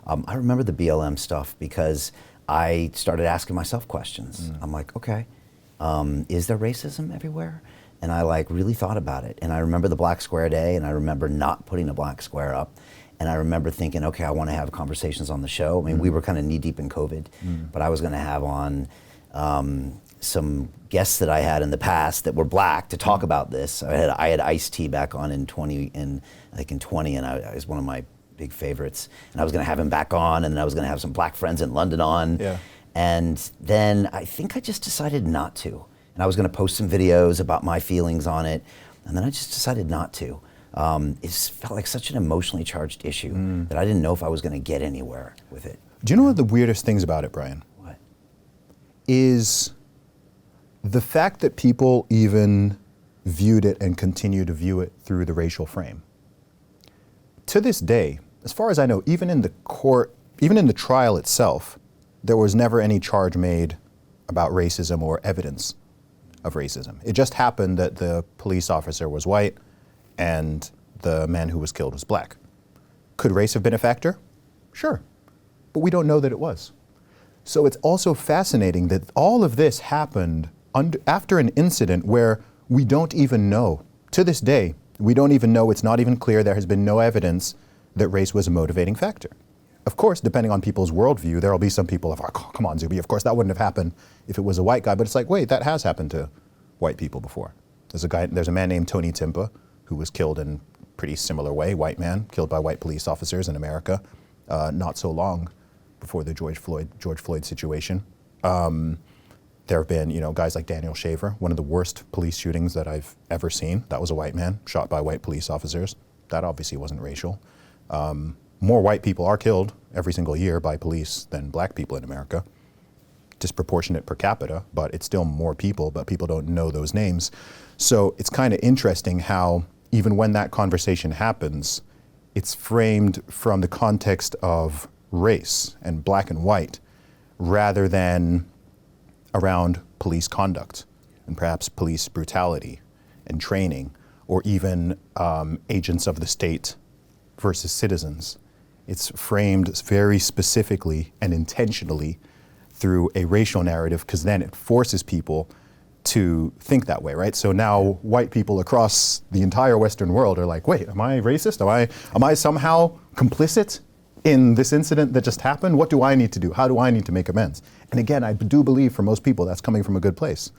I remember the BLM stuff because I started asking myself questions. I'm like, okay, is there racism everywhere? And I like really thought about it. And I remember the Black Square Day, and I remember not putting a black square up. And I remember thinking, okay, I want to have conversations on the show. I mean, we were kind of knee deep in COVID, but I was going to have on some guests that I had in the past that were black to talk about this. I had Ice-T back on in 20, and I was one of my big favorites. And I was going to have him back on, and then I was going to have some black friends in London on. Yeah. And then I think I just decided not to. And I was going to post some videos about my feelings on it, and then I just decided not to. It felt like such an emotionally charged issue that I didn't know if I was going to get anywhere with it. Do you know one of the weirdest things about it, Brian? What? Is the fact that people even viewed it and continue to view it through the racial frame. To this day, as far as I know, even in the court, even in the trial itself, there was never any charge made about racism or evidence of racism. It just happened that the police officer was white and the man who was killed was black. Could race have been a factor? Sure, but we don't know that it was. So it's also fascinating that all of this happened after an incident where we don't even know. To this day, we don't even know, it's not even clear, there has been no evidence that race was a motivating factor. Of course, depending on people's worldview, there'll be some people who are like, oh, come on, Zuby, of course that wouldn't have happened if it was a white guy, but it's like, wait, that has happened to white people before. There's a man named Tony Timpa who was killed in a pretty similar way, white man, killed by white police officers in America, not so long before the George Floyd situation. There have been, guys like Daniel Shaver, one of the worst police shootings that I've ever seen. That was a white man shot by white police officers. That obviously wasn't racial. More white people are killed every single year by police than black people in America. Disproportionate per capita, but it's still more people, but people don't know those names. So it's kind of interesting how even when that conversation happens, it's framed from the context of race and black and white rather than around police conduct and perhaps police brutality and training, or even agents of the state versus citizens. It's framed very specifically and intentionally through a racial narrative, because then it forces people to think that way, right? So now white people across the entire Western world are like, wait, am I racist? Am I somehow complicit in this incident that just happened? What do I need to do? How do I need to make amends? And again, I do believe for most people that's coming from a good place.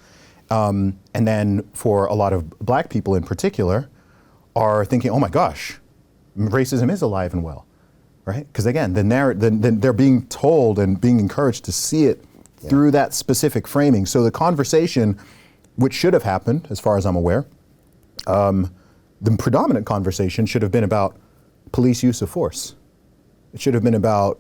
And then for a lot of black people in particular are thinking, oh my gosh, racism is alive and well, right? Because again, they're being told and being encouraged to see it through that specific framing. So the conversation, which should have happened, as far as I'm aware, the predominant conversation should have been about police use of force. It should have been about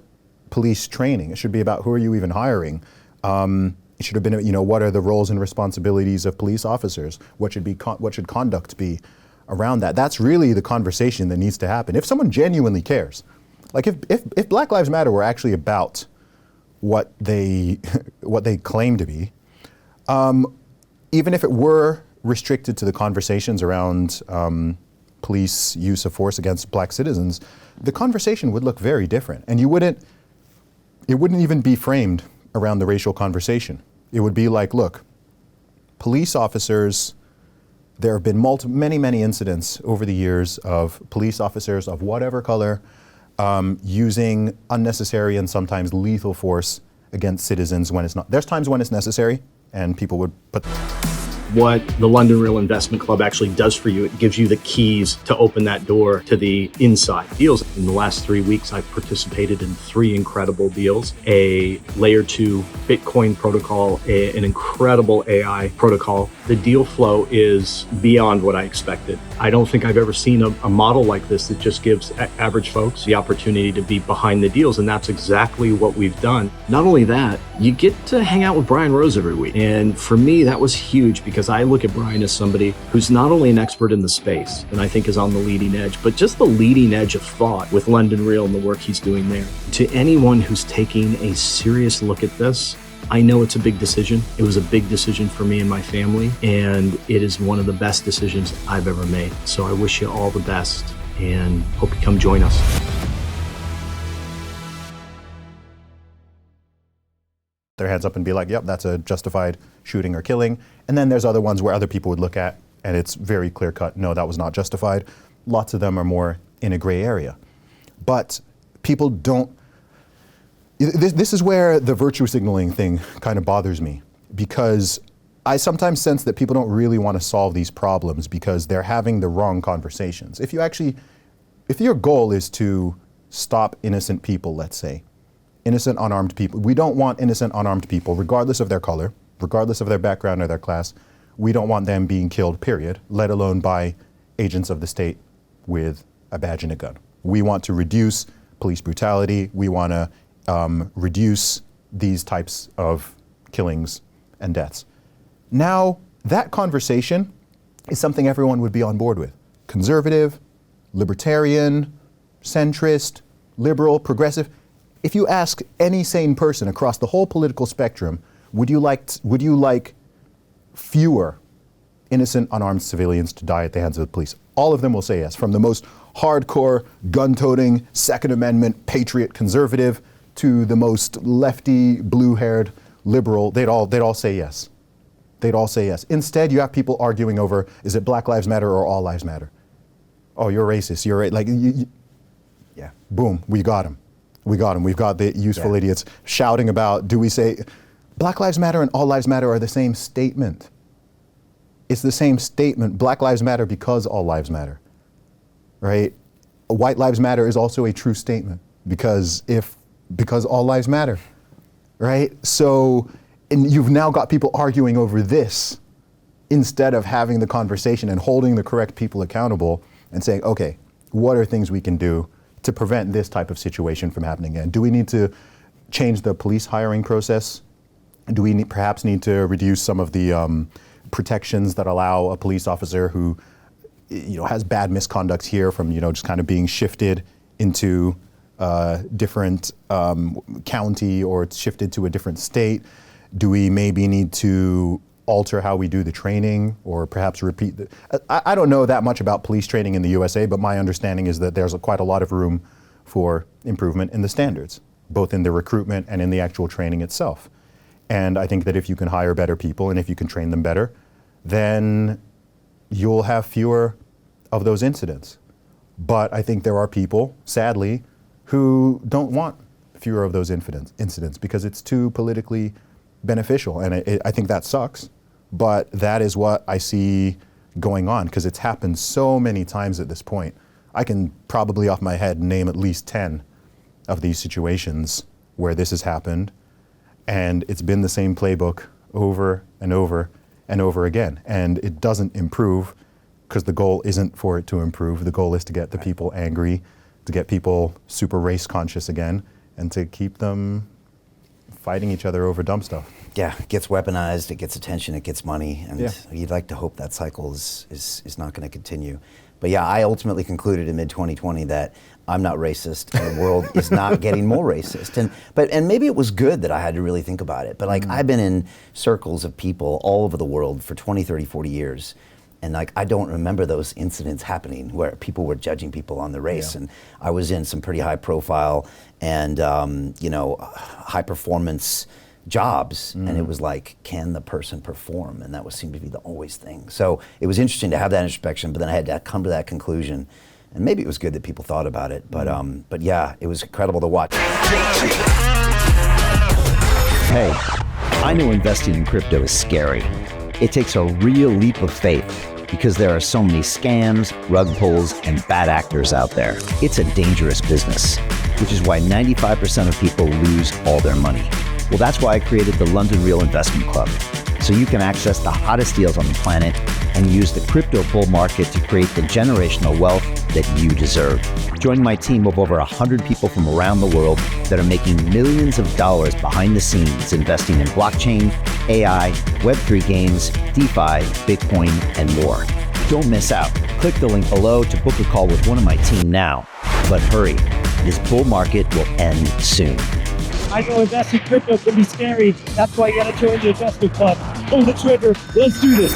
police training. It should be about who are you even hiring. It should have been, what are the roles and responsibilities of police officers? What should conduct be around that? That's really the conversation that needs to happen. If someone genuinely cares, like if Black Lives Matter were actually about what they claim to be, even if it were restricted to the conversations around police use of force against black citizens, the conversation would look very different. And it wouldn't even be framed around the racial conversation. It would be like, look, police officers, there have been many incidents over the years of police officers of whatever color using unnecessary and sometimes lethal force against citizens when it's not. There's times when it's necessary and people would put. What the London Real Investment Club actually does for you, it gives you the keys to open that door to the inside deals. In the last 3 weeks, I've participated in 3 incredible deals: a layer 2 Bitcoin protocol, an incredible AI protocol. The deal flow is beyond what I expected. I don't think I've ever seen a model like this that just gives average folks the opportunity to be behind the deals, and that's exactly what we've done. Not only that, you get to hang out with Brian Rose every week. And for me, that was huge because I look at Brian as somebody who's not only an expert in the space, and I think is on the leading edge, but just the leading edge of thought with London Real and the work he's doing there. To anyone who's taking a serious look at this, I know it's a big decision. It was a big decision for me and my family, and it is one of the best decisions I've ever made. So I wish you all the best and hope you come join us. their hands up and be like, yep, that's a justified shooting or killing. And then there's other ones where other people would look at and it's very clear cut, no, that was not justified. Lots of them are more in a gray area. But people don't, this is where the virtue signaling thing kind of bothers me, because I sometimes sense that people don't really want to solve these problems because they're having the wrong conversations. If your goal is to stop innocent people, let's say, innocent unarmed people, we don't want innocent unarmed people, regardless of their color, regardless of their background or their class, we don't want them being killed, period, let alone by agents of the state with a badge and a gun. We want to reduce police brutality. We want to reduce these types of killings and deaths. Now, that conversation is something everyone would be on board with. Conservative, libertarian, centrist, liberal, progressive. If you ask any sane person across the whole political spectrum, would you like fewer innocent unarmed civilians to die at the hands of the police? All of them will say yes, from the most hardcore, gun-toting, Second Amendment, patriot conservative to the most lefty, blue-haired liberal. They'd all say yes. They'd all say yes. Instead, you have people arguing over, is it Black Lives Matter or All Lives Matter? Oh, you're racist. You're like, yeah. Boom, we got him. We got him. We've got the useful idiots shouting about, do we say, Black Lives Matter and All Lives Matter are the same statement. It's the same statement. Black Lives Matter because all lives matter, right? White Lives Matter is also a true statement because all lives matter, right? So, and you've now got people arguing over this instead of having the conversation and holding the correct people accountable and saying, okay, what are things we can do to prevent this type of situation from happening again? Do we need to change the police hiring process? Do we perhaps need to reduce some of the protections that allow a police officer who, has bad misconduct here from, just kind of being shifted into a different county, or it's shifted to a different state? Do we maybe need to alter how we do the training, or perhaps repeat I don't know that much about police training in the USA, but my understanding is that there's quite a lot of room for improvement in the standards, both in the recruitment and in the actual training itself. And I think that if you can hire better people and if you can train them better, then you'll have fewer of those incidents. But I think there are people, sadly, who don't want fewer of those incidents because it's too politically beneficial. And I think that sucks, but that is what I see going on because it's happened so many times at this point. I can probably off my head name at least 10 of these situations where this has happened. And it's been the same playbook over and over and over again. And it doesn't improve because the goal isn't for it to improve. The goal is to get the people angry, to get people super race conscious again, and to keep them fighting each other over dumb stuff. Yeah, it gets weaponized, it gets attention, it gets money, and you'd like to hope that cycle is not going to continue. But yeah, I ultimately concluded in mid-2020 that I'm not racist and the world is not getting more racist. And maybe it was good that I had to really think about it. But I've been in circles of people all over the world for 20, 30, 40 years. And I don't remember those incidents happening where people were judging people on the race. Yeah. And I was in some pretty high profile and high performance jobs, and it was like, can the person perform? And that seemed to be the always thing. So it was interesting to have that introspection, but then I had to come to that conclusion. And maybe it was good that people thought about it, but yeah, it was incredible to watch. Hey, I know investing in crypto is scary. It takes a real leap of faith because there are so many scams, rug pulls, and bad actors out there. It's a dangerous business, which is why 95% of people lose all their money. Well, that's why I created the London Real Investment Club, so you can access the hottest deals on the planet and use the crypto bull market to create the generational wealth that you deserve. Join my team of over 100 people from around the world that are making millions of dollars behind the scenes investing in blockchain, AI, Web3 games, DeFi, Bitcoin, and more. Don't miss out. Click the link below to book a call with one of my team now. But hurry, this bull market will end soon. I know investing in crypto can be scary. That's why you gotta join the investment club. Pull the trigger. Let's do this.